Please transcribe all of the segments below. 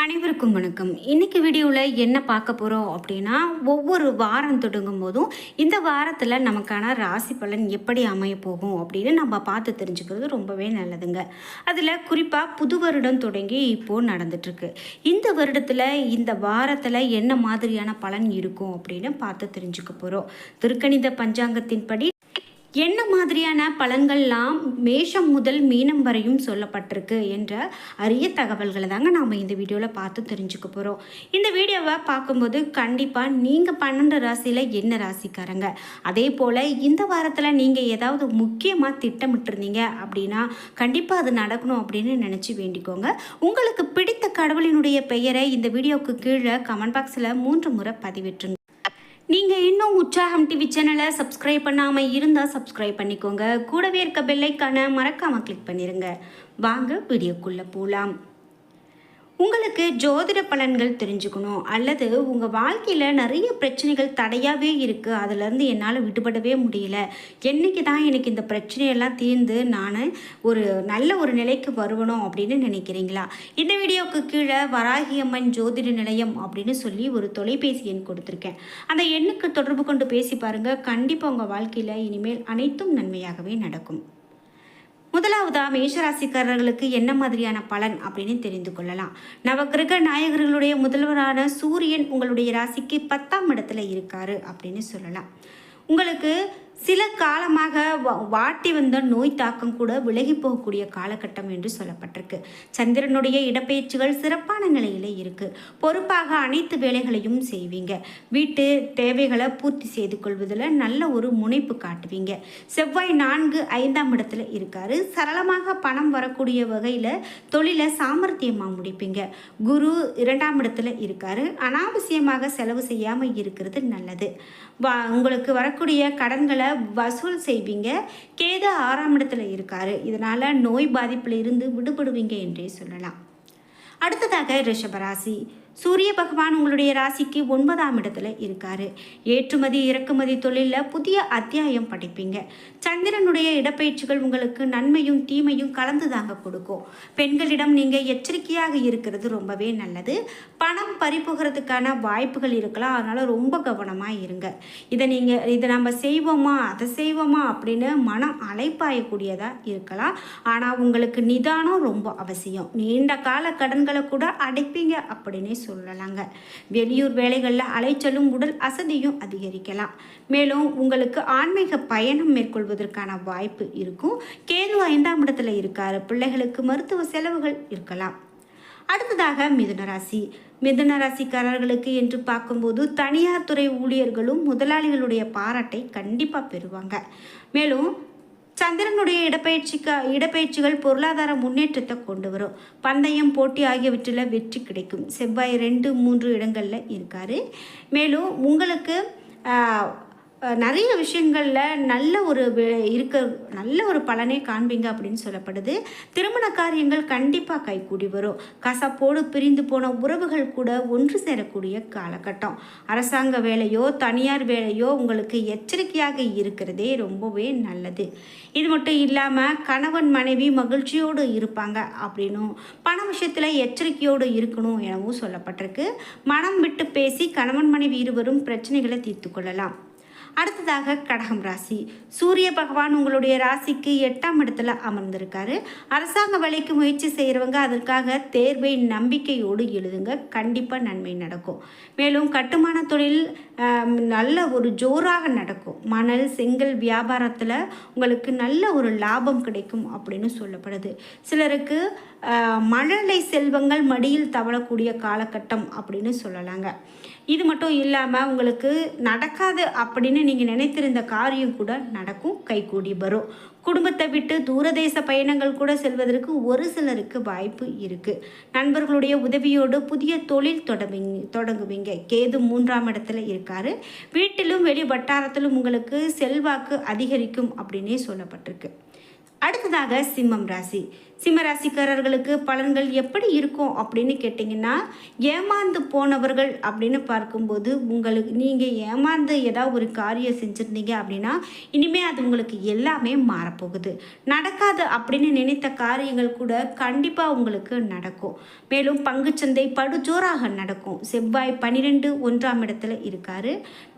அனைவருக்கும் வணக்கம். இன்னைக்கு வீடியோவில் என்ன பார்க்க போகிறோம் அப்படின்னா, ஒவ்வொரு வாரம் தொடங்கும் போதும் இந்த வாரத்தில் நமக்கான ராசி பலன் எப்படி அமைய போகும் அப்படின்னு நம்ம பார்த்து தெரிஞ்சுக்கிறது ரொம்பவே நல்லதுங்க. அதில் குறிப்பாக புது வருடம் தொடங்கி இப்போது நடந்துட்டுருக்கு. இந்த வருடத்தில் இந்த வாரத்தில் என்ன மாதிரியான பலன் இருக்கும் அப்படின்னு பார்த்து தெரிஞ்சுக்க போகிறோம். திருக்கணித பஞ்சாங்கத்தின்படி என்ன மாதிரியான பலன்கள்லாம் மேஷம் முதல் மீனம் வரையும் சொல்லப்பட்டிருக்கு என்ற அரிய தகவல்களை தாங்க நாம் இந்த வீடியோவில் பார்த்து தெரிஞ்சுக்க போகிறோம். இந்த வீடியோவை பார்க்கும்போது கண்டிப்பாக நீங்கள் 12 ராசியில் என்ன ராசிக்காரங்க, அதே போல் இந்த வாரத்தில் நீங்கள் ஏதாவது முக்கியமாக திட்டமிட்டிருந்தீங்க அப்படின்னா கண்டிப்பாக அது நடக்கணும் அப்படின்னு நினச்சி வேண்டிக்கோங்க. உங்களுக்கு பிடித்த கடவுளினுடைய பெயரை இந்த வீடியோவுக்கு கீழே கமெண்ட் பாக்ஸில் 3 முறை பதிவிட்டுருங்க. நீங்கள் இன்னும் உற்சாகம் டிவி சேனலை சப்ஸ்கிரைப் பண்ணாமல் இருந்தால் சப்ஸ்கிரைப் பண்ணிக்கோங்க. கூடவே இருக்க பெல்லைக்கான மறக்காமல் கிளிக் பண்ணிடுங்க. வாங்க வீடியோக்குள்ளே போகலாம். உங்களுக்கு ஜோதிட பலன்கள் தெரிஞ்சுக்கணும், அல்லது உங்கள் வாழ்க்கையில் நிறைய பிரச்சனைகள் தடையாகவே இருக்குது, அதுலேருந்து என்னால் விடுபடவே முடியல, என்றைக்கு தான் எனக்கு இந்த பிரச்சனையெல்லாம் தீர்ந்து நான் நல்ல ஒரு நிலைக்கு வருவணும் அப்படின்னு நினைக்கிறீங்களா? இந்த வீடியோவுக்கு கீழே வராகியம்மன் ஜோதிட நிலையம் அப்படின்னு சொல்லி ஒரு தொலைபேசி எண் கொடுத்துருக்கேன். அந்த எண்ணுக்கு தொடர்பு கொண்டு பேசி பாருங்கள். கண்டிப்பாக உங்கள் வாழ்க்கையில் இனிமேல் அனைத்தும் நன்மையாகவே நடக்கும். முதலாவதா மேஷராசிக்காரர்களுக்கு என்ன மாதிரியான பலன் அப்படின்னு தெரிந்து கொள்ளலாம். நவகிரக நாயகர்களுடைய முதல்வரான சூரியன் உங்களுடைய ராசிக்கு 10ஆம் இடத்துல இருக்காரு அப்படின்னு சொல்லலாம். உங்களுக்கு சில காலமாக வாட்டி வந்த நோய் தாக்கம் கூட விலகி போகக்கூடிய காலகட்டம் என்று சொல்லப்பட்டிருக்கு. சந்திரனுடைய இடப்பெயர்ச்சிகள் சிறப்பான நிலையில் இருக்குது. பொறுப்பாக அனைத்து வேலைகளையும் செய்வீங்க. வீட்டு தேவைகளை பூர்த்தி செய்து கொள்வதில் நல்ல ஒரு முனைப்பு காட்டுவீங்க. செவ்வாய் 4, 5ஆம் இடத்துல இருக்காரு. சரளமாக பணம் வரக்கூடிய வகையில் தொழிலை சாமர்த்தியமாக முடிப்பீங்க. குரு 2ஆம் இடத்துல இருக்காரு. அனாவசியமாக செலவு செய்யாமல் இருக்கிறது நல்லது. உங்களுக்கு வரக்கூடிய கடன்களை வசூல் செய்வீங்க. கேது 6ஆம் இடத்துல இருக்காரு. இதனால் நோய் பாதிப்பில் இருந்து விடுபடுவீங்க என்றே சொல்லலாம். அடுத்ததாக ரிஷபராசி. சூரிய பகவான் உங்களுடைய ராசிக்கு 9ஆம் இடத்துல இருக்காரு. ஏற்றுமதி இறக்குமதி தொழிலில் புதிய அத்தியாயம் படிப்பீங்க. சந்திரனுடைய இடப்பெயர்ச்சிகள் உங்களுக்கு நன்மையும் தீமையும் கலந்து தாங்க கொடுக்கும். பெண்களிடம் நீங்கள் எச்சரிக்கையாக இருக்கிறது ரொம்பவே நல்லது. பணம் பறிபோகிறதுக்கான வாய்ப்புகள் இருக்கலாம், அதனால் ரொம்ப கவனமாக இருங்க. இதை நம்ம செய்வோமா அதை செய்வோமா அப்படின்னு மனம் அலைப்பாயக்கூடியதாக இருக்கலாம். ஆனால் உங்களுக்கு நிதானம் ரொம்ப அவசியம். நீண்ட கால கடன்களை கூட அடைப்பீங்க அப்படின்னே சொல்லலாங்க. வெளியூர் வேலைகளில் அலைச்சலும் உடல் அசதியும் அதிகரிக்கலாம். மேலும் உங்களுக்கு ஆன்மீக பயணம் மேற்கொள்வதற்கான வாய்ப்பு இருக்கும். கேது 5ஆம் இடத்துல இருக்காரு. பிள்ளைகளுக்கு மருத்துவ செலவுகள் இருக்கலாம். அடுத்ததாக மிதுனராசி. மிதுனராசிக்காரர்களுக்கு என்று பார்க்கும்போது தனியார் துறை ஊழியர்களும் முதலாளிகளுடைய பாராட்டை கண்டிப்பாக பெறுவாங்க. மேலும் சந்திரனுடைய இடப்பெயர்ச்சிகள் பொருளாதார முன்னேற்றத்தை கொண்டு வரும். பந்தயம் போட்டி ஆகியவற்றில் வெற்றி கிடைக்கும். செவ்வாய் 2, 3 இடங்களில் இருக்காரு. மேலும் உங்களுக்கு நிறைய விஷயங்களில் நல்ல ஒரு பலனை காண்பீங்க அப்படின்னு சொல்லப்படுது. திருமண காரியங்கள் கண்டிப்பாக கைகூடி வரும். கசப்போடு பிரிந்து போன உறவுகள் கூட ஒன்று சேரக்கூடிய காலகட்டம். அரசாங்க வேலையோ தனியார் வேலையோ உங்களுக்கு எச்சரிக்கையாக இருக்கிறதே ரொம்பவே நல்லது. இது மட்டும் இல்லாமல் கணவன் மனைவி மகிழ்ச்சியோடு இருப்பாங்க அப்படின்னும் பண விஷயத்தில் எச்சரிக்கையோடு இருக்கணும் எனவும் சொல்லப்பட்டிருக்கு. மனம் விட்டு பேசி கணவன் மனைவி இருவரும் பிரச்சனைகளை தீர்த்து கொள்ளலாம். அடுத்ததாக கடகம் ராசி. சூரிய பகவான் உங்களுடைய ராசிக்கு 8ஆம் இடத்துல அமர்ந்திருக்காரு. அரசாங்க வேலைக்கு முயற்சி செய்கிறவங்க அதற்காக தேர்வை நம்பிக்கையோடு எழுதுங்க. கண்டிப்பாக நன்மை நடக்கும். மேலும் கட்டுமான தொழில் நல்ல ஒரு ஜோராக நடக்கும். மணல் செங்கல் வியாபாரத்தில் உங்களுக்கு நல்ல ஒரு லாபம் கிடைக்கும் அப்படின்னு சொல்லப்படுது. சிலருக்கு மழலை செல்வங்கள் மடியில் தவழக்கூடிய காலகட்டம் அப்படின்னு சொல்லலாங்க. இது மட்டும் இல்லாமல் உங்களுக்கு நடக்காது அப்படின்னு நீங்கள் நினைத்திருந்த காரியம் கூட நடக்கும், கைகூடி வரும். குடும்பத்தை விட்டு தூரதேச பயணங்கள் கூட செல்வதற்கு ஒரு சிலருக்கு வாய்ப்பு இருக்குது. நண்பர்களுடைய உதவியோடு புதிய தொழில் தொடங்குவீங்க. கேது 3ஆம் இடத்துல இருக்காரு. வீட்டிலும் வெளி வட்டாரத்திலும் உங்களுக்கு செல்வாக்கு அதிகரிக்கும் அப்படின்னே சொல்லப்பட்டிருக்கு. அடுத்ததாக சிம்மம் ராசி. சிம்மராசிக்காரர்களுக்கு பலன்கள் எப்படி இருக்கும் அப்படின்னு கேட்டிங்கன்னா, ஏமாந்து போனவர்கள் அப்படின்னு பார்க்கும்போது நீங்கள் ஏமாந்து ஏதாவது ஒரு காரியம் செஞ்சுருந்தீங்க அப்படின்னா இனிமேல் அது உங்களுக்கு எல்லாமே மாறப்போகுது. நடக்காது அப்படின்னு நினைத்த காரியங்கள் கூட கண்டிப்பாக உங்களுக்கு நடக்கும். மேலும் பங்குச்சந்தை படுஜோராக நடக்கும். செவ்வாய் 12 1ஆம் இடத்துல இருக்காரு.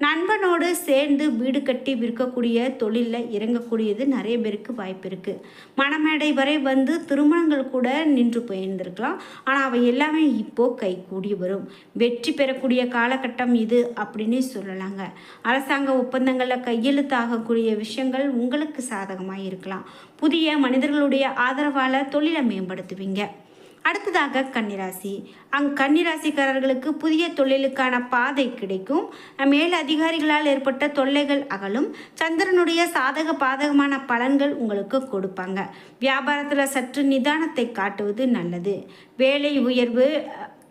நண்பனோடு சேர்ந்து வீடு கட்டி விற்கக்கூடிய தொழிலில் இறங்கக்கூடியது நிறைய பேருக்கு வாய்ப்பு இருக்குது. மணமேடை வரை வந்து திருமணங்கள் கூட நின்று போயிருந்திருக்கலாம். ஆனால் அவை எல்லாமே இப்போது கைகூடி வரும். வெற்றி பெறக்கூடிய காலகட்டம் இது அப்படின்னு சொல்லலாங்க. அரசாங்க ஒப்பந்தங்களில் கையெழுத்தாகக்கூடிய விஷயங்கள் உங்களுக்கு சாதகமாக இருக்கலாம். புதிய மனிதர்களுடைய ஆதரவால் தொழிலை மேம்படுத்துவீங்க. அடுத்ததாக கன்னிராசி. கன்னிராசிக்காரர்களுக்கு புதிய தொழிலுக்கான பாதை கிடைக்கும். மேல் அதிகாரிகளால் ஏற்பட்ட தொல்லைகள் அகலும். சந்திரனுடைய சாதக பாதகமான பலன்கள் உங்களுக்கு கொடுப்பாங்க. வியாபாரத்தில் சற்று நிதானத்தை காட்டுவது நல்லது. வேலை உயர்வு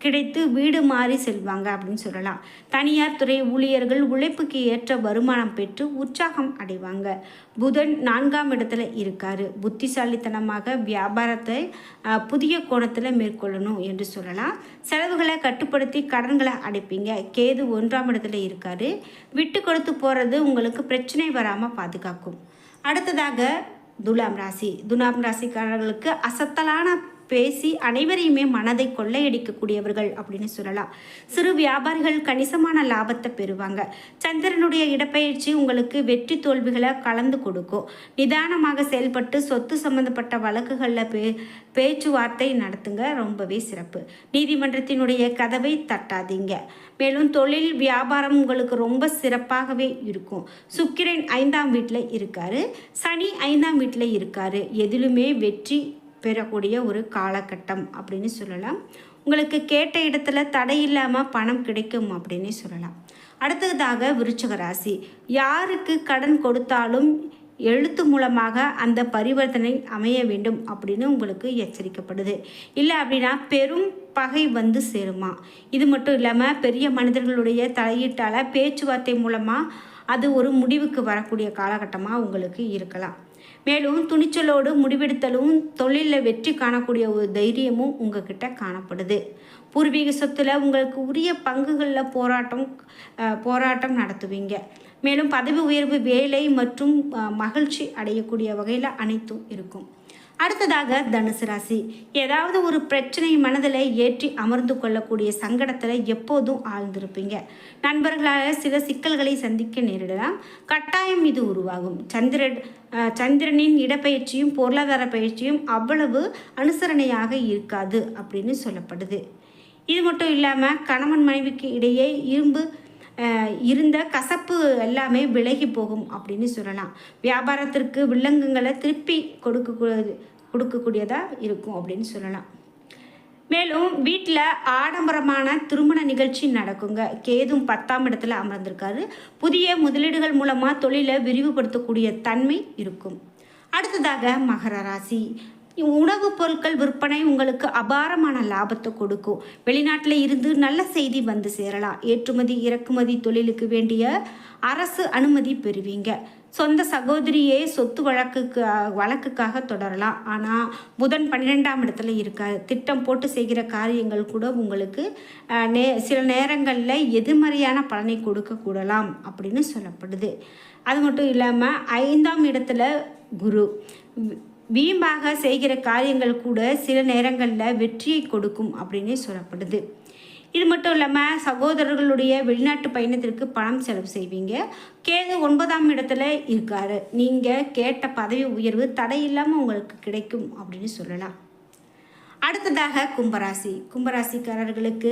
கிடைத்து வீடு மாறி செல்வாங்க அப்படின்னு சொல்லலாம். தனியார் துறை ஊழியர்கள் உழைப்புக்கு ஏற்ற வருமானம் பெற்று உற்சாகம் அடைவாங்க. புதன் 4ஆம் இடத்துல இருக்காரு. புத்திசாலித்தனமாக வியாபாரத்தை புதிய கோணத்தில் மேற்கொள்ளணும் என்று சொல்லலாம். செலவுகளை கட்டுப்படுத்தி கடன்களை அடைப்பீங்க. கேது 1ஆம் இடத்துல இருக்காரு. விட்டு கொடுத்து போகிறது உங்களுக்கு பிரச்சனை வராமல் பாதுகாக்கும். அடுத்ததாக துலாம் ராசி. துலாம் ராசிக்காரர்களுக்கு அசத்தலான பேசி அனைவரையுமே மனதை கொள்ளையடிக்கக்கூடியவர்கள் அப்படின்னு சொல்லலாம். சிறு வியாபாரிகள் கணிசமான லாபத்தை பெறுவாங்க. சந்திரனுடைய இடப்பெயர்ச்சி உங்களுக்கு வெற்றி தோல்விகளை கலந்து கொடுக்கும். நிதானமாக செயல்பட்டு சொத்து சம்பந்தப்பட்ட வழக்குகளில் பேச்சுவார்த்தை நடத்துங்க. ரொம்பவே சிறப்பு. நீதிமன்றத்தினுடைய கதவை தட்டாதீங்க. மேலும் தொழில் வியாபாரம் உங்களுக்கு ரொம்ப சிறப்பாகவே இருக்கும். சுக்கிரன் 5ஆம் வீட்டில் இருக்காரு. சனி 5ஆம் வீட்டில் இருக்காரு. எதிலுமே வெற்றி பெறக்கூடிய ஒரு காலகட்டம் அப்படின்னு சொல்லலாம். உங்களுக்கு கேட்ட இடத்துல தடை இல்லாமல் பணம் கிடைக்கும் அப்படின்னு சொல்லலாம். அடுத்ததாக விருச்சிக ராசி. யாருக்கு கடன் கொடுத்தாலும் எழுத்து மூலமாக அந்த பரிவர்த்தனை அமைய வேண்டும் அப்படின்னு உங்களுக்கு எச்சரிக்கப்படுது. இல்லை அப்படின்னா பெரும் பகை வந்து சேருமா. இது மட்டும் இல்லாமல் பெரிய மனிதர்களுடைய தலையீட்டால் பேச்சுவார்த்தை மூலமாக அது ஒரு முடிவுக்கு வரக்கூடிய காலகட்டமாக உங்களுக்கு இருக்கலாம். மேலும் துணிச்சலோடு முடிவெடுத்தலும் தொழிலில் வெற்றி காணக்கூடிய ஒரு தைரியமும் உங்ககிட்ட காணப்படுது. பூர்வீக சொத்துல உங்களுக்கு உரிய பங்குகளில் போராட்டம் நடத்துவீங்க. மேலும் பதவி உயர்வு, வேலை மற்றும் மகிழ்ச்சி அடையக்கூடிய வகையில் அனைத்தும் இருக்கும். அடுத்ததாக தனுசு ராசி. ஏதாவது ஒரு பிரச்சனை மனதில் ஏற்றி அமர்ந்து கொள்ளக்கூடிய சங்கடத்தில் எப்போதும் ஆழ்ந்திருப்பீங்க. நண்பர்களால் சில சிக்கல்களை சந்திக்க நேரிடலாம். கட்டாயம் இது உருவாகும். சந்திரனின் இடப்பெயர்ச்சியும் பொருளாதார பயிற்சியும் அவ்வளவு அனுசரணையாக இருக்காது அப்படின்னு சொல்லப்படுது. இது மட்டும் இல்லாமல் கணவன் மனைவிக்கு இடையே இருந்த கசப்பு எல்லாமே விலகி போகும் அப்படின்னு சொல்லலாம். வியாபாரத்திற்கு வில்லங்கங்களை திருப்பி கொடுக்கக்கூடியதாக இருக்கும் அப்படின்னு சொல்லலாம். மேலும் வீட்டில் ஆடம்பரமான திருமண நிகழ்ச்சி நடக்குங்க. கேதும் 10ஆம் இடத்துல அமர்ந்திருக்காரு. புதிய முதலீடுகள் மூலமாக தொழிலை விரிவுபடுத்தக்கூடிய தன்மை இருக்கும். அடுத்ததாக மகர ராசி. உணவுப் பொருட்கள் விற்பனை உங்களுக்கு அபாரமான லாபத்தை கொடுக்கும். வெளிநாட்டில் இருந்து நல்ல செய்தி வந்து சேரலாம். ஏற்றுமதி இறக்குமதி தொழிலுக்கு வேண்டிய அரசு அனுமதி பெறுவீங்க. சொந்த சகோதரியே சொத்து வழக்குக்காக தொடரலாம். ஆனால் புதன் 12ஆம் இடத்துல இருக்காரு. திட்டம் போட்டு செய்கிற காரியங்கள் கூட உங்களுக்கு சில நேரங்களில் எதிர்மறையான பலனை கொடுக்கக்கூடலாம் அப்படின்னு சொல்லப்படுது. அது மட்டும் இல்லாமல் 5ஆம் இடத்துல குரு. வீம்பாக செய்கிற காரியங்கள் கூட சில நேரங்களில் வெற்றியை கொடுக்கும் அப்படின்னு சொல்லப்படுது. இது மட்டும் இல்லாமல் சகோதரர்களுடைய வெளிநாட்டு பயணத்திற்கு பணம் செலவு செய்வீங்க. கேது 9ஆம் இடத்துல இருக்காரு. நீங்கள் கேட்ட பதவி உயர்வு தடையில்லாமல் உங்களுக்கு கிடைக்கும் அப்படின்னு சொல்லலாம். அடுத்ததாக கும்பராசி. கும்பராசிக்காரர்களுக்கு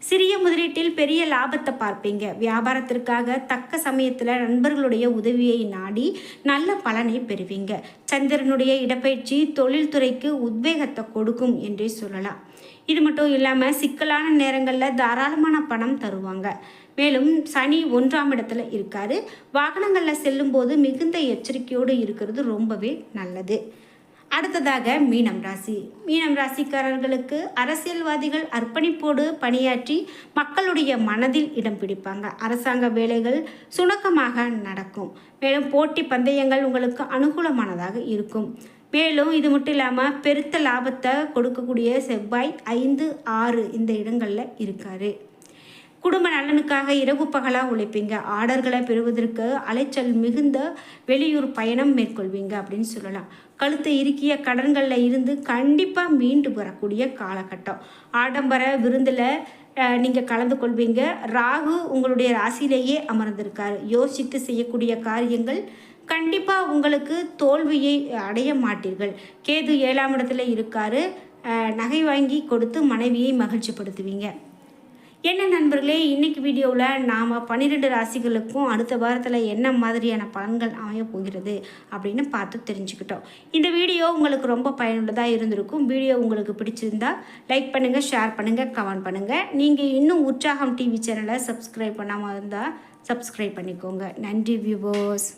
சிறிய முதலீட்டில் பெரிய லாபத்தை பார்ப்பீங்க. வியாபாரத்திற்காக தக்க சமயத்தில் நண்பர்களுடைய உதவியை நாடி நல்ல பலனை பெறுவீங்க. சந்திரனுடைய இடப்பெயர்ச்சி தொழில்துறைக்கு உத்வேகத்தை கொடுக்கும் என்றே சொல்லலாம். இது மட்டும் இல்லாமல் சிக்கலான நேரங்களில் தாராளமான பணம் தருவாங்க. மேலும் சனி 1ஆம் இடத்துல இருக்காரு. வாகனங்களில் செல்லும்போது மிகுந்த எச்சரிக்கையோடு இருக்கிறது ரொம்பவே நல்லது. அடுத்ததாக மீனம் ராசி. மீனம் ராசிக்காரர்களுக்கு அரசியல்வாதிகள் அர்ப்பணிப்போடு பணியாற்றி மக்களுடைய மனதில் இடம் பிடிப்பாங்க. அரசாங்க வேலைகள் சுணக்கமாக நடக்கும். மேலும் போட்டி பந்தயங்கள் உங்களுக்கு அனுகூலமானதாக இருக்கும். மேலும் இது மட்டும் இல்லாமல் பெருத்த லாபத்தை கொடுக்கக்கூடிய செவ்வாய் 5, 6 இந்த இடங்களில் இருக்கார். குடும்ப நலனுக்காக இரவு பகலாக உழைப்பீங்க. ஆர்டர்களை பெறுவதற்கு அலைச்சல் மிகுந்த வெளியூர் பயணம் மேற்கொள்வீங்க அப்படின்னு சொல்லலாம். கழுத்தை இறுக்கிய கடன்களில் இருந்து கண்டிப்பாக மீண்டு வரக்கூடிய காலகட்டம். ஆடம்பர விருந்தில் நீங்கள் கலந்து கொள்வீங்க. ராகு உங்களுடைய ராசியிலேயே அமர்ந்திருக்காரு. யோசித்து செய்யக்கூடிய காரியங்கள் கண்டிப்பாக உங்களுக்கு தோல்வியை அடைய மாட்டீர்கள். கேது 7ஆம் இடத்துல இருக்காரு. நகை வாங்கி கொடுத்து மனைவியை மகிழ்ச்சிப்படுத்துவீங்க. என்ன நண்பர்களே, இன்றைக்கி வீடியோவில் நாம் 12 ராசிகளுக்கும் அடுத்த வாரத்தில் என்ன மாதிரியான பலன்கள் அமைய போகிறது அப்படின்னு பார்த்து தெரிஞ்சுக்கிட்டோம். இந்த வீடியோ உங்களுக்கு ரொம்ப பயனுள்ளதாக இருந்திருக்கும். வீடியோ உங்களுக்கு பிடிச்சிருந்தா லைக் பண்ணுங்கள், ஷேர் பண்ணுங்கள், கமெண்ட் பண்ணுங்கள். நீங்கள் இன்னும் உற்சாகம் டிவி சேனலை சப்ஸ்கிரைப் பண்ணாமல் இருந்தால் சப்ஸ்கிரைப் பண்ணிக்கோங்க. நன்றி வியூவர்ஸ்.